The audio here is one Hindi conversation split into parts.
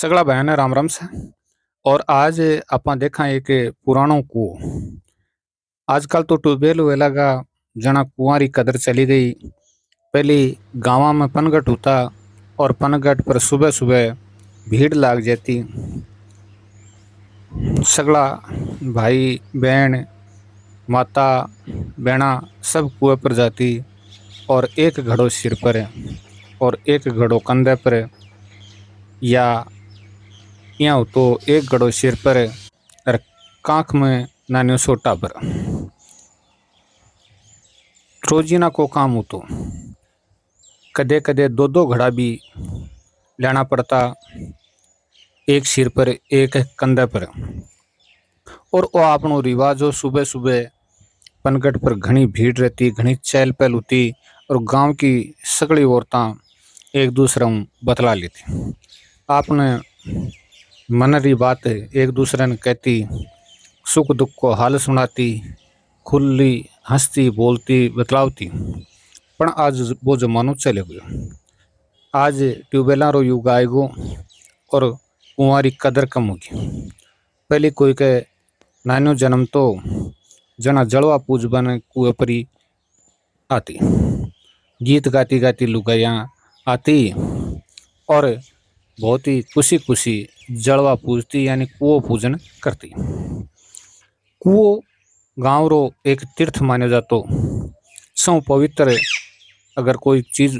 सगला बहन है राम राम से। और आज ਆਪਾਂ देखा एक पुरानो कुओ। आजकल तो ट्यूबवेल वेला का जना कुआं री कदर चली गई। पहले गाँव में पनगट होता और पनगट पर सुबह सुबह भीड़ लाग जाती। सगला भाई बहन माता बहना सब कुएं पर जाती और एक घड़ो सिर पर और एक घड़ो कंधे पर या यूं तो एक घड़ो सिर पर और कांख में नान्यो सोटा पर। रोजीना को काम हो तो कदे कदे दो दो घड़ा भी लेना पड़ता, एक सिर पर एक कंधे पर। और वो अपनो रिवाज हो, सुबह सुबह पनगट पर घनी भीड़ रहती, घनी चहल पहल होती और गांव की सगली औरतें एक दूसरे में बतला लेती। आपने मन री बात एक दूसरे ने कहती, सुख दुख को हाल सुनाती, खुली हंसती बोलती बतलावती। पण आज वो जमानो चले गयो। आज ट्यूबवेल रो युग आएगो और कुंवारी कदर कम होगी। पहले कोई के नानो जन्म तो जना जलवा पूज बन कुएं पर ही आती, गीत गाती गाती लुगाइयाँ आती और बहुत ही खुशी खुशी जलवा पूजती यानी कुओं पूजन करती। कुओं गांव रो एक तीर्थ माने जातो। सौ पवित्र अगर कोई चीज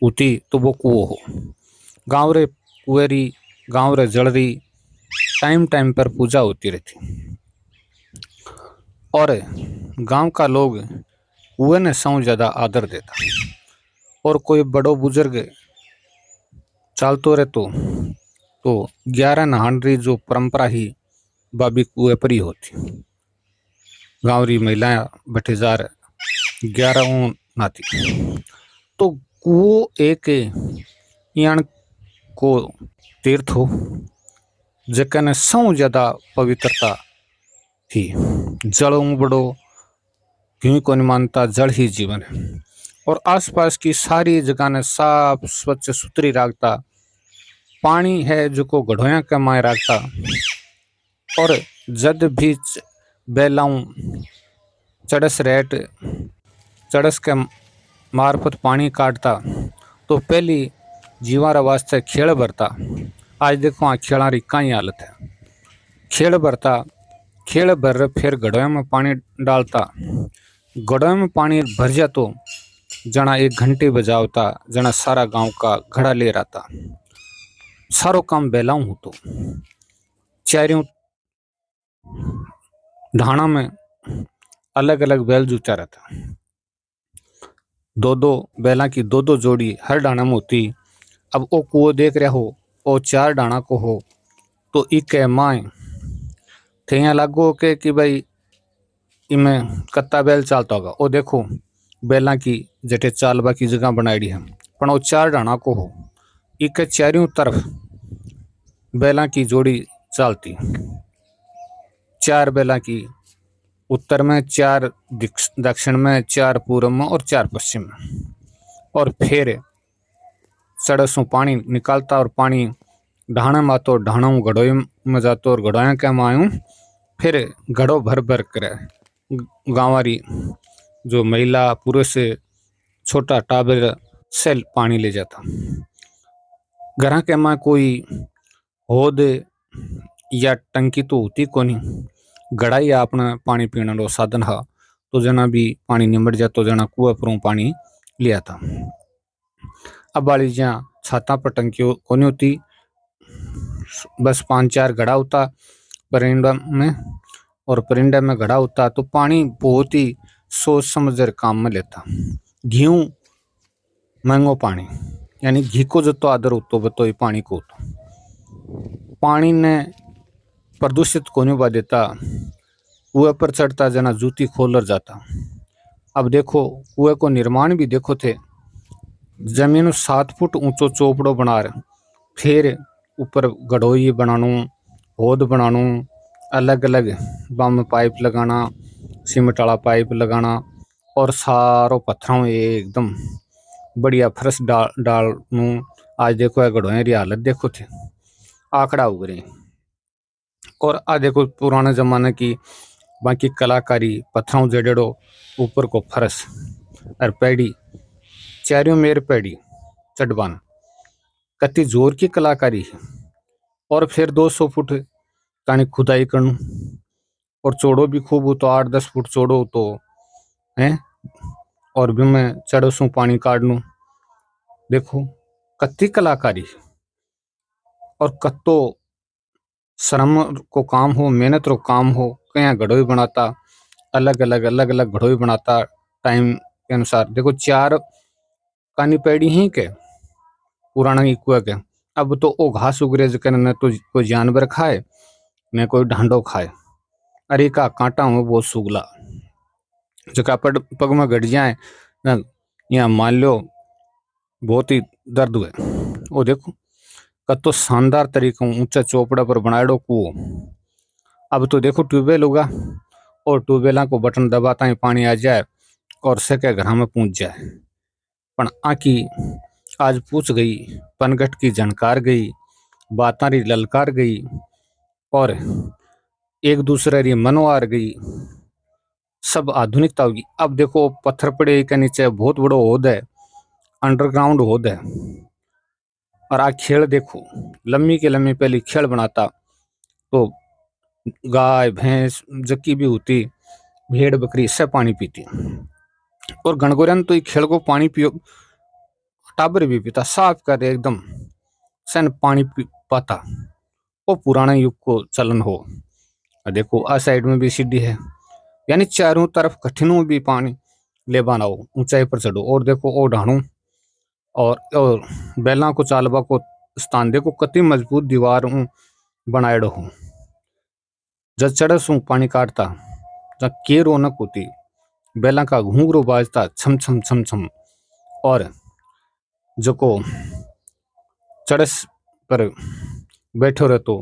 होती तो वो कुओं हो। गांव रे कुएरी गांव रे जलरी टाइम टाइम पर पूजा होती रहती और गांव का लोग कुएं ने सौ ज्यादा आदर देता। और कोई बड़ो बुजुर्ग चालतो रहतो तो 11 नहान री जो परंपरा ही बाबी कुएं पर ही होती। गांव री महिलाएं बठेजार 11 नहाती। तो कुओं एक यान को तीर्थ हो जकने सौ ज्यादा पवित्रता ही। जल बड़ो क्यों को मानता, जल ही जीवन है। और आसपास की सारी जगह ने साफ स्वच्छ सुथरी रखता। पानी है जो को गढ़ोया के माए रखता। और जद भी बेलाऊं चड़स रेट चड़स के मार्फत पानी काटता तो पहली जीवारा वास्ते खेल भरता। आज देखो आ खेला री कई हालत है। खेल भरता, खेल भर फिर गढ़ोया में पानी डालता। गढ़ोया में पानी भर जा तो जना एक घंटे बजावता, जना सारा गांव का घड़ा ले रहता। सारो काम बेलाऊं हो तो चारों ढाणा में अलग अलग बैल जूचा रहता। दो दो बैला की दो दो जोड़ी हर डाणा में होती। अब वो कुओं देख रहा हो, वो 4 डाणा को हो तो एक माए थे यहाँ लागो के कि भाई इमें कत्ता बैल चालता होगा। वो देखो बैला की जटे चालबा की जगह बनाई है, पर वो 4 डाणा को हो। एक चारों तरफ बैला की जोड़ी चालती। 4 बैला की उत्तर में, 4 दक्षिण में, 4 पूर्व में और 4 पश्चिम में। और फिर सड़सों पानी निकालता और पानी ढाणे में आतो, ढाणों घड़ों में जातो और घड़ोया के मायूं फिर घड़ो भर भर कर गांवारी जो महिला पुरुष छोटा टाबर से पानी ले जाता। घर के मां कोई होद या टंकी तो होती कोनी, घड़ा ही अपना पानी पीने रो साधन हा। तो जना भी पानी निमट जा तो जना कुएं पर पानी लिया था। अब वाली जहाँ छाता पर टंकी कोनी होती, बस 5-4 घड़ा होता परिंदा में। और परिंदा में घड़ा होता तो पानी बहुत ही सोच समझ काम में लेता। घी महंगो पानी यानी घी को जो तो आदर होतो बतो पानी को तो पानी ने प्रदूषित कोने बा देता। कुएं पर चढ़ता जना जूती खोलर जाता। अब देखो कुएं को निर्माण भी देखो थे, जमीन 7 फुट ऊंचो चोपड़ो बना रहे, फिर ऊपर गढ़ोई बनानो, होद बनानो, अलग अलग बम पाइप लगाना, सीमेंट वाला पाइप लगाना और सारो पत्थरों एकदम बढ़िया फर्श डाल आज देखो गढ़ोया री हालत देखो थे। आंकड़ा उगरे। और आ देखो पुराने जमाने की बाकी कलाकारी, पत्थरों जड़ेड़ो ऊपर को फरस और पैड़ी चारों मेर पैड़ी चढ़बान कति जोर की कलाकारी है। और फिर 200 फुट कानी खुदाई करनू और चौड़ो भी खूब हो तो 8-10 फुट चौड़ो तो है। और भी मैं चढ़ो सू पानी काटनू देखो कत्ती कलाकारी और कत्तो श्रम को काम हो, मेहनत रो काम हो। कया घड़ोई बनाता अलग अलग घड़ोई बनाता टाइम के अनुसार। देखो 4 कानी पैड़ी ही के पुराना इकुआ के। अब तो ओ घास उगरे जकर न तो कोई जानवर खाए न कोई ढांडो खाए। अरे का कांटा हुआ बहुत सुगला जका पग में गड़ जाए न, या मान लो बहुत ही दर्द हुए। वो देखो कतो शानदार तरीकों ऊंचा चौपड़ा पर बनाएड़ो कुओ। अब तो देखो ट्यूबवेल होगा और ट्यूबवेला को बटन दबाता ही पानी आ जाए और सके घर में पहुंच जाए। पण आकी आज पूछ गई, पनघट की झनकार गई, बातारी ललकार गई और एक दूसरे री मनवार गई। सब आधुनिकता होगी। अब देखो पत्थर पड़े के नीचे बहुत बड़ो होद है, अंडरग्राउंड होद है। और आ खेल देखो लम्बी के लम्बी पहली खेल बनाता तो गाय भैंस जक्की भी होती, भेड़ बकरी सब पानी पीती। और गणगोरन तो ये खेल को पानी पियो टाबर भी पीता, साफ कर एकदम सन पानी पाता। वो पुराना युग को चलन हो। देखो आ साइड में भी सीढ़ी है, यानी चारों तरफ कठिनों भी पानी ले बनाओ, ऊंचाई पर चढ़ो। और देखो ओ ढाणू और बैला को चालबा को स्थान देखो कति मजबूत दीवार बनाएड़ो हो। जब चढ़ सू पानी काटता जब के रौनक होती, बैला का घूंघरू बाजता छम छम छम छम। और जो को चढ़स पर बैठो रहतो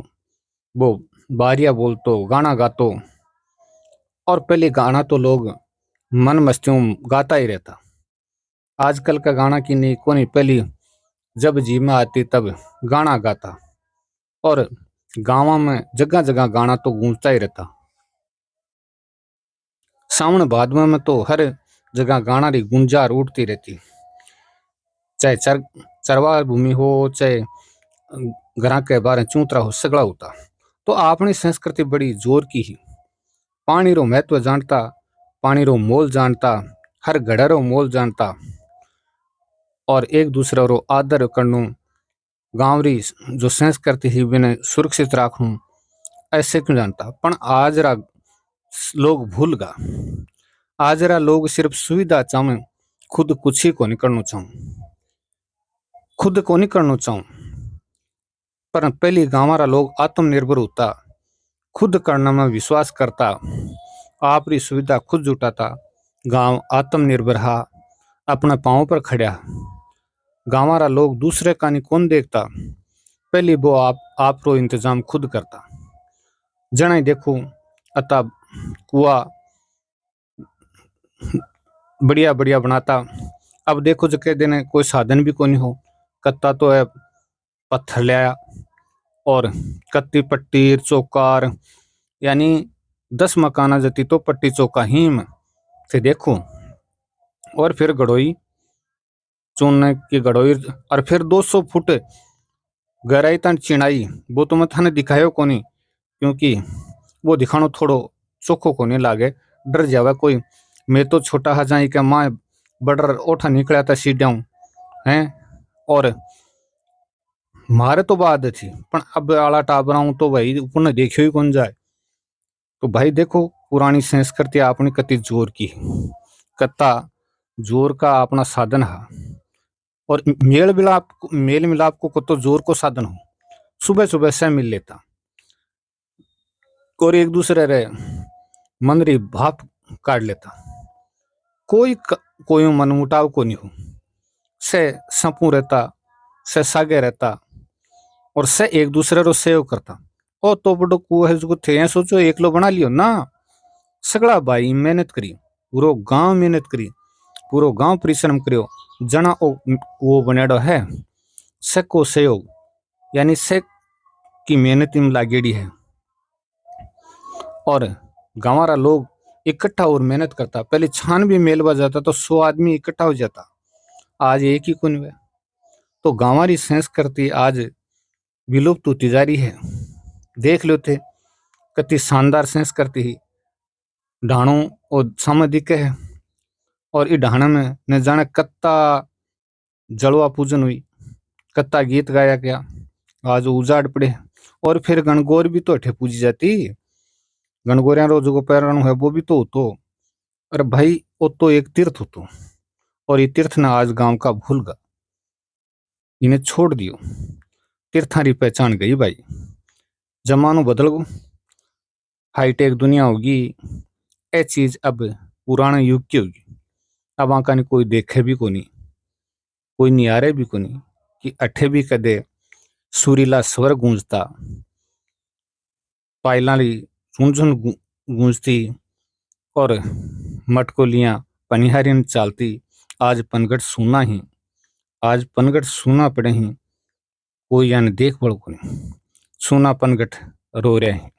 वो बारिया बोलतो गाना गातो। और पहले गाना तो लोग मन मस्तियों गाता ही रहता। आजकल का गाना की नहीं को नहीं, पहली जब जी में आती तब गाना गाता। और गाँव में जगह जगह गाना तो गूंजता ही रहता। सावन भादमा में तो हर जगह गाना री गुंजार उठती रहती, चाहे चरवा भूमि हो चाहे घर के बारे चूतरा हो, सगड़ा होता। तो अपनी संस्कृति बड़ी जोर की ही। पानी रो महत्व जानता, पानी रो मोल जानता, हर घड़ा रो मोल जानता। और एक दूसरे रो आदर करनू, गाँव री जो संस्कृति ही बिने सुरक्षित राखनू ऐसे क्यों जानता। पण आज रा लोग भूल गा। आज रा लोग सिर्फ सुविधा चाहे, खुद कुछ ही को नहीं करना चाहूं, खुद को नहीं करना चाहूं। पर पहली गाँव रा लोग आत्मनिर्भर होता, खुद करना में विश्वास करता, आप री सुविधा खुद जुटाता। गांव आत्मनिर्भर हा, अपने पांव पर खड़ा। गाँव रा लोग दूसरे का नहीं कौन देखता, पहली वो आप रो इंतजाम खुद करता। जना देखो अता कुआ बढ़िया बढ़िया बनाता। अब देखो जो कह देने कोई साधन भी कोनी हो, कत्ता तो है पत्थर लिया और कत्ती पट्टी चौकार, यानी 10 मकाना जती तो पट्टी चौका ही में से देखो। और फिर गड़ोई चूने की गड़ोई और फिर 200 फुट गहराई तक चिनाई। वो तो मैं थाने दिखायो कोनी, क्योंकि वो दिखानो थोड़ो चोखो कोनी लागे, डर जावे कोई। मैं तो छोटा हा जाई के माँ बडर ओठा निकला था सीढ़ियां हैं। और मारे तो बाद थी, पर अब आला टाबराऊं तो भाई ऊपर ने देखियो ही कौन जाए। तो भाई देखो पुरानी संस्कृति आपने कति जोर की, कत्ता जोर का अपना साधन है। और मेल मिलाप को कतो जोर को साधन हो, सुबह सुबह से मिल लेता और एक दूसरे रे मन री भाप काट लेता। कोई मन मुटाव को नहीं हो, से संपू रहता, से सागे रहता और से एक दूसरे रो सेव करता। ओ तो बड़ो कुआ है जो थे सोचो एक लो बना लियो ना, सगड़ा भाई मेहनत करी, पूरो गांव मेहनत करी, पूरो गांव परिश्रम करियो, जना वो बनेडो है। से को सहयोग यानी से की मेहनत में लागेड़ी है और गांवारा लोग इकट्ठा और मेहनत करता। पहले छान भी मेलवा जाता तो 100 आदमी इकट्ठा हो जाता, आज एक ही कुन। तो गांवारी संस्कृति आज विलुप्त होती जा रही है। देख लो थे कितनी शानदार संस्कृति ही ढाणो और सामने दिखे है। और इस ढाणा में न जाने कत्ता जलवा पूजन हुई, कत्ता गीत गाया गया, आज उजाड़ पड़े। और फिर गणगौर भी तो अठे पूजी जाती, गणगौरिया रो जो पैरण है वो भी तो होतो। अरे भाई वो तो एक तीर्थ होतो और ये तीर्थ ना आज गांव का भूल गा, इन्हें छोड़ दियो। तीर्थारी पहचान गई भाई, जमानो बदल गो, हाईटेक दुनिया होगी, ये चीज अब पुराने युग की होगी। अब आका ने कोई देखे भी को नहीं, कोई नियारे भी को नहीं कि अठे भी कदे सुरीला स्वर गूंजता, पायलाली झुंझुन गूंजती और मटकोलियां पनिहारिन चालती। आज पनगट सुना ही, आज पनगट सुना पड़े ही, कोई यानी देख बड़ को नहीं, सुना पनगट रो रहे हैं।